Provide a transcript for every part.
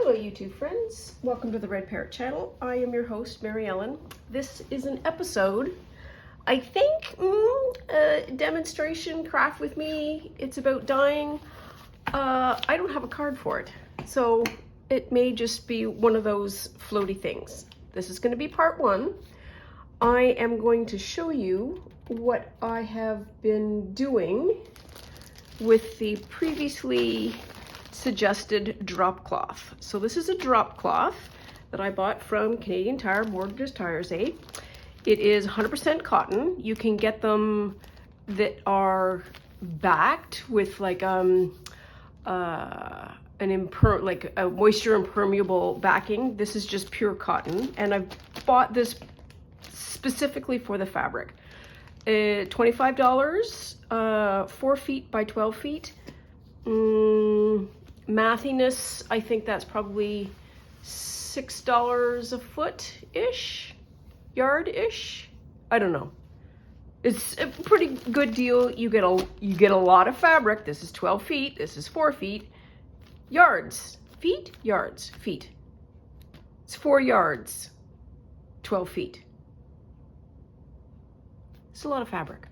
Hello YouTube friends, welcome to the Red Parrot channel. I am your host, Mary Ellen. This is an episode, I think, a demonstration craft with me. It's about dyeing. I don't have a card for it, so it may just be one of those floaty things. This is going to be part one. I am going to show you what I have been doing with the previously suggested drop cloth. So this is a drop cloth that I bought from Canadian Tire, Mortgage Tires Aid. It is 100% cotton. You can get them that are backed with like a moisture impermeable backing. This is just pure cotton, and I've bought this specifically for the fabric. $25, 4 feet by 12 feet. Mathiness, I think that's probably $6 a foot-ish, yard-ish. I don't know. It's a pretty good deal. You get a lot of fabric. This is 12 feet. This is 4 feet. Yards, feet, yards, feet. It's 4 yards, 12 feet. It's a lot of fabric.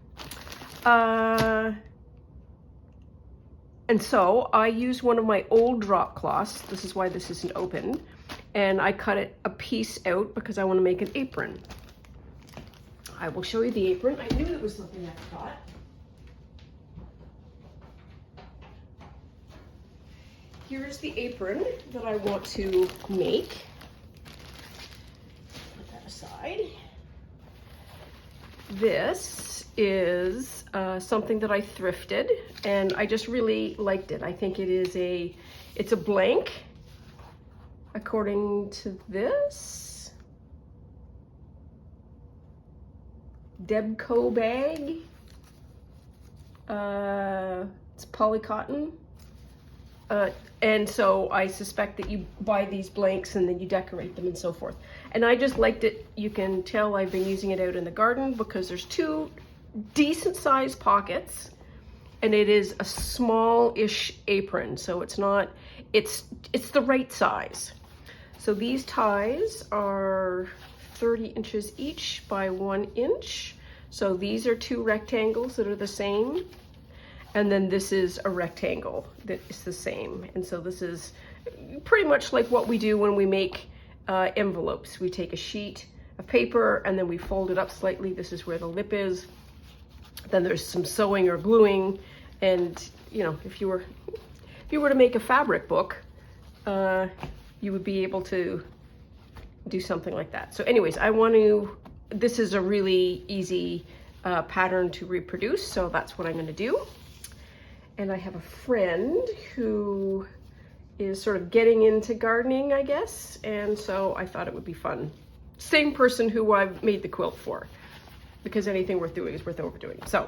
And so I used one of my old drop cloths. This is why this isn't open. And I cut it a piece out because I want to make an apron. I will show you the apron. I knew it was something I forgot. Here's the apron that I want to make. Put that aside. This is something that I thrifted, and I just really liked it. I think it's a blank, according to this. Debco bag. It's polycotton. And so I suspect that you buy these blanks and then you decorate them and so forth. And I just liked it. You can tell I've been using it out in the garden because there's 2 decent sized pockets, and it is a small-ish apron. So it's not, it's the right size. So these ties are 30 inches each by 1 inch. So these are 2 rectangles that are the same. And then this is a rectangle that is the same. And so this is pretty much like what we do when we make envelopes. We take a sheet of paper and then we fold it up slightly. This is where the lip is. Then there's some sewing or gluing. And you know, if you were to make a fabric book, you would be able to do something like that. So anyways, this is a really easy pattern to reproduce. So that's what I'm going to do. And I have a friend who is sort of getting into gardening, I guess. And so I thought it would be fun. Same person who I've made the quilt for, because anything worth doing is worth overdoing. So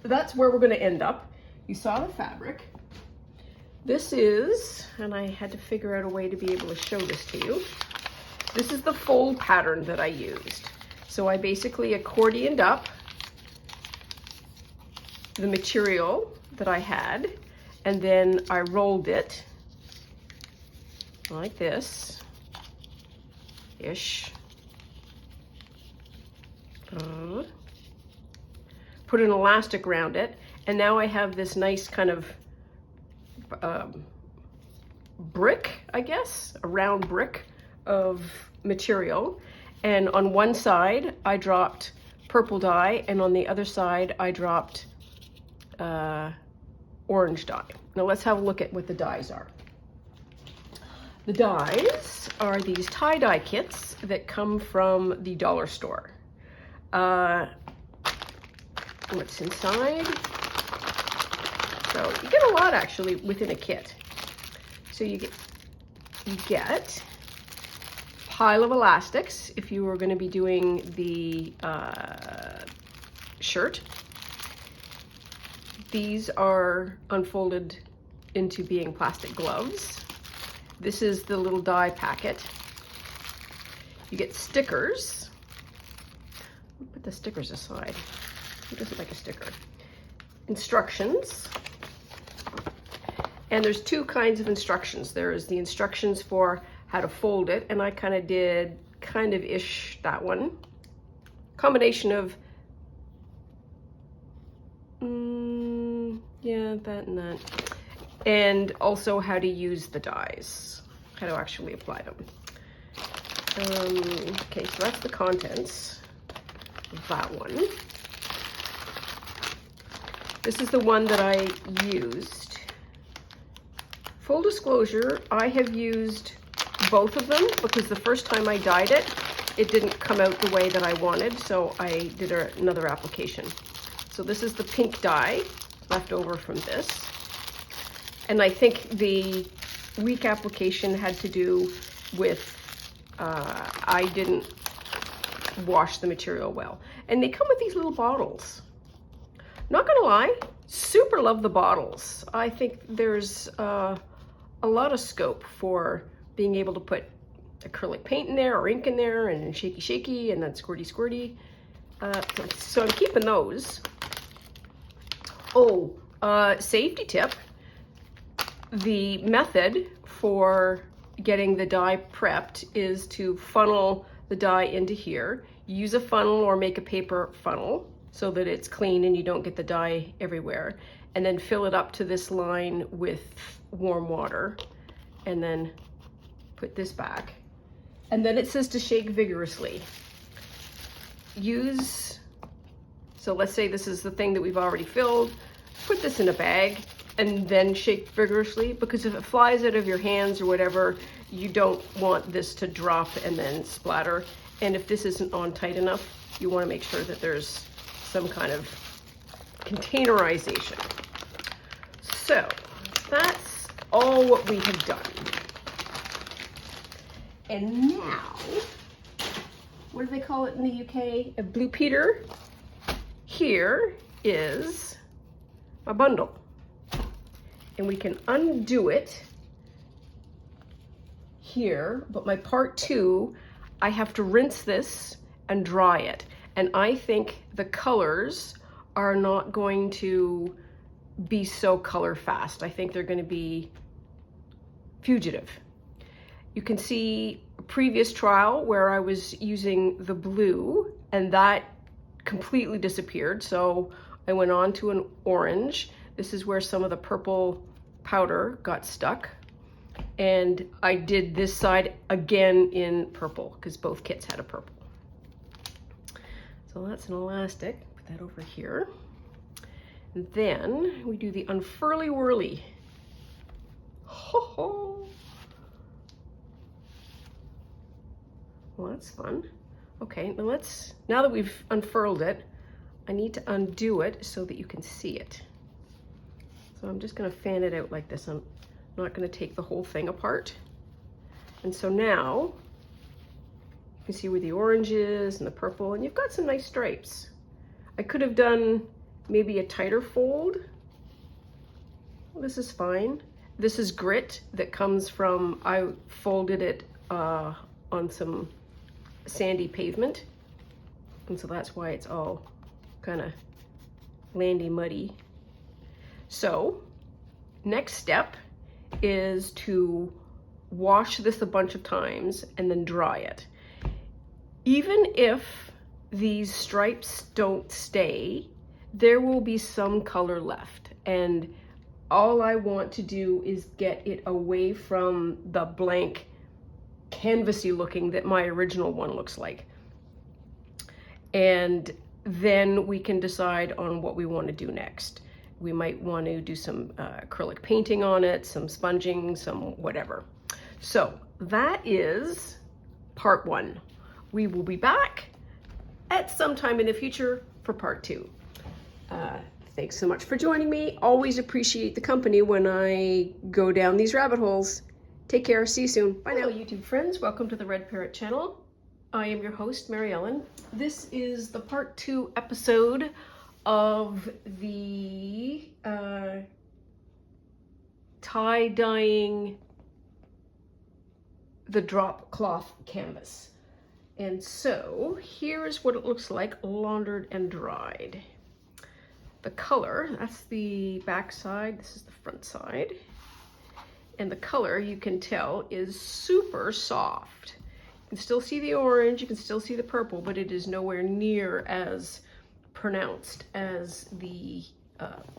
that's where we're going to end up. You saw the fabric. This is, and I had to figure out a way to be able to show this to you. This is the fold pattern that I used. So I basically accordioned up the material that I had, and then I rolled it like this ish. Put an elastic around it, and now I have this nice kind of brick, I guess, a round brick of material. And on one side I dropped purple dye, and on the other side I dropped orange dye. Now let's have a look at what the dyes are. The dyes are these tie-dye kits that come from the dollar store. What's inside? So you get a lot actually within a kit. So you get a pile of elastics if you were going to be doing the shirt. These are unfolded into being plastic gloves. This is the little dye packet. You get stickers. Put the stickers aside. Who doesn't like a sticker? Instructions. And there's two kinds of instructions. There is the instructions for how to fold it, and I kind of did ish that one. Combination of, yeah, that and that. And also how to use the dies, how to actually apply them. Okay, so that's the contents of that one. This is the one that I used. Full disclosure, I have used both of them because the first time I dyed it, it didn't come out the way that I wanted, so I did another application. So this is the pink dye left over from this. And I think the weak application had to do with I didn't wash the material well. And they come with these little bottles. Not gonna lie, super love the bottles. I think there's a lot of scope for being able to put acrylic paint in there or ink in there and shaky and then squirty. So I'm keeping those. Oh, safety tip. The method for getting the dye prepped is to funnel the dye into here. Use a funnel or make a paper funnel so that it's clean and you don't get the dye everywhere. And then fill it up to this line with warm water and then put this back. And then it says to shake vigorously. So let's say this is the thing that we've already filled. Put this in a bag and then shake vigorously, because if it flies out of your hands or whatever, you don't want this to drop and then splatter. And if this isn't on tight enough, you want to make sure that there's some kind of containerization. So that's all what we have done. And now, what do they call it in the UK? A Blue Peter. Here is my bundle. And we can undo it here, but my part 2, I have to rinse this and dry it. And I think the colors are not going to be so color fast. I think they're going to be fugitive. You can see a previous trial where I was using the blue and that completely disappeared. So I went on to an orange. This is where some of the purple powder got stuck. And I did this side again in purple because both kits had a purple. So that's an elastic, put that over here. And then we do the unfurly whirly. Ho ho. Well, that's fun. Okay, now that we've unfurled it, I need to undo it so that you can see it. So I'm just gonna fan it out like this. I'm not gonna take the whole thing apart. And so now, you can see where the orange is and the purple, and you've got some nice stripes. I could have done maybe a tighter fold. Well, this is fine. This is grit that comes from, I folded it on some sandy pavement. And so that's why it's all kind of landy muddy. So next step is to wash this a bunch of times and then dry it. Even if these stripes don't stay, there will be some color left. And all I want to do is get it away from the blank canvasy looking that my original one looks like. And then we can decide on what we want to do next. We might want to do some acrylic painting on it, some sponging, some whatever. So that is part 1. We will be back at some time in the future for part 2. Thanks so much for joining me. Always appreciate the company when I go down these rabbit holes. Take care. See you soon. Bye now. Hello, YouTube friends. Welcome to the Red Parrot channel. I am your host, Mary Ellen. This is the part 2 episode of the tie-dyeing the drop cloth canvas. And so here's what it looks like laundered and dried. The color, that's the back side, this is the front side. and the color, you can tell, is super soft. You can still see the orange, you can still see the purple, but it is nowhere near as pronounced as the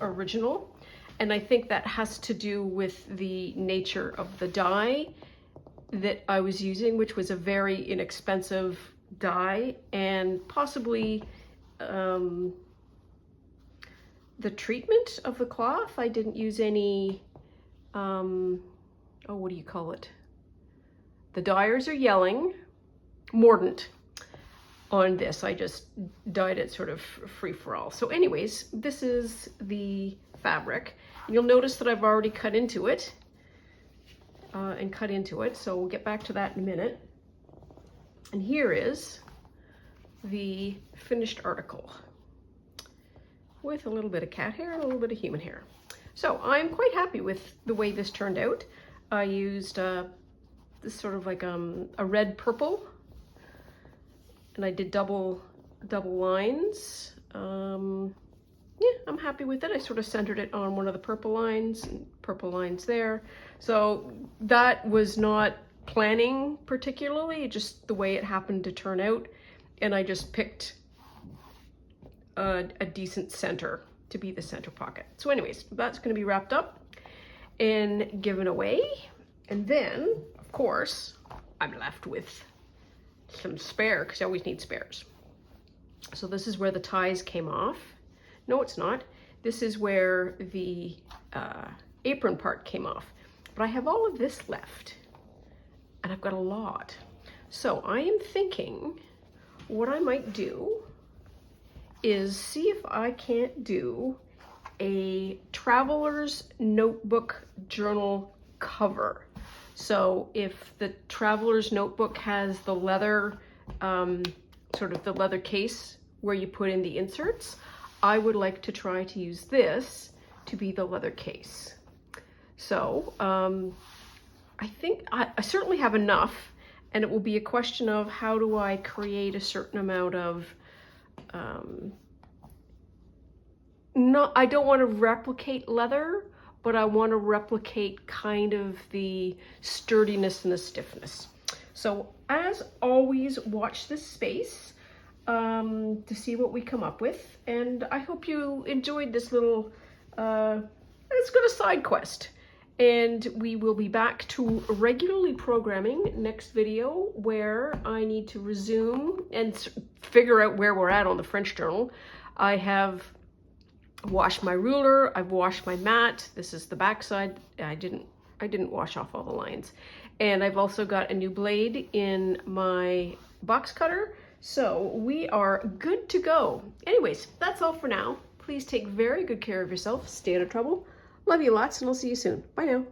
original. And I think that has to do with the nature of the dye that I was using, which was a very inexpensive dye, and possibly the treatment of the cloth. I didn't use any, oh, what do you call it? The dyers are yelling, mordant on this. I just dyed it sort of free for all. So anyways, this is the fabric. You'll notice that I've already cut into it so we'll get back to that in a minute. And here is the finished article with a little bit of cat hair and a little bit of human hair. So I'm quite happy with the way this turned out. I used this sort of like a red purple, and I did double lines. Yeah, I'm happy with it. I sort of centered it on one of the purple lines and purple lines there. So that was not planning particularly, just the way it happened to turn out. And I just picked a decent center to be the center pocket. So anyways, that's going to be wrapped up and given away. And then, of course, I'm left with some spare, because I always need spares. So this is where the ties came off. No, it's not. This is where the apron part came off. But I have all of this left, and I've got a lot. So I am thinking what I might do is see if I can't do a traveler's notebook journal cover. So if the traveler's notebook has the leather, sort of the leather case where you put in the inserts, I would like to try to use this to be the leather case. So I think I certainly have enough, and it will be a question of how do I create a certain amount of, I don't want to replicate leather, but I want to replicate kind of the sturdiness and the stiffness. So as always, watch this space to see what we come up with. And I hope you enjoyed this little, it's got a side quest. And we will be back to regularly programming next video, where I need to resume and figure out where we're at on the French journal. I have washed my ruler, I've washed my mat. This is the back side. I didn't wash off all the lines. And I've also got a new blade in my box cutter. So we are good to go. Anyways, that's all for now. Please take very good care of yourself. Stay out of trouble. Love you lots, and I'll see you soon. Bye now.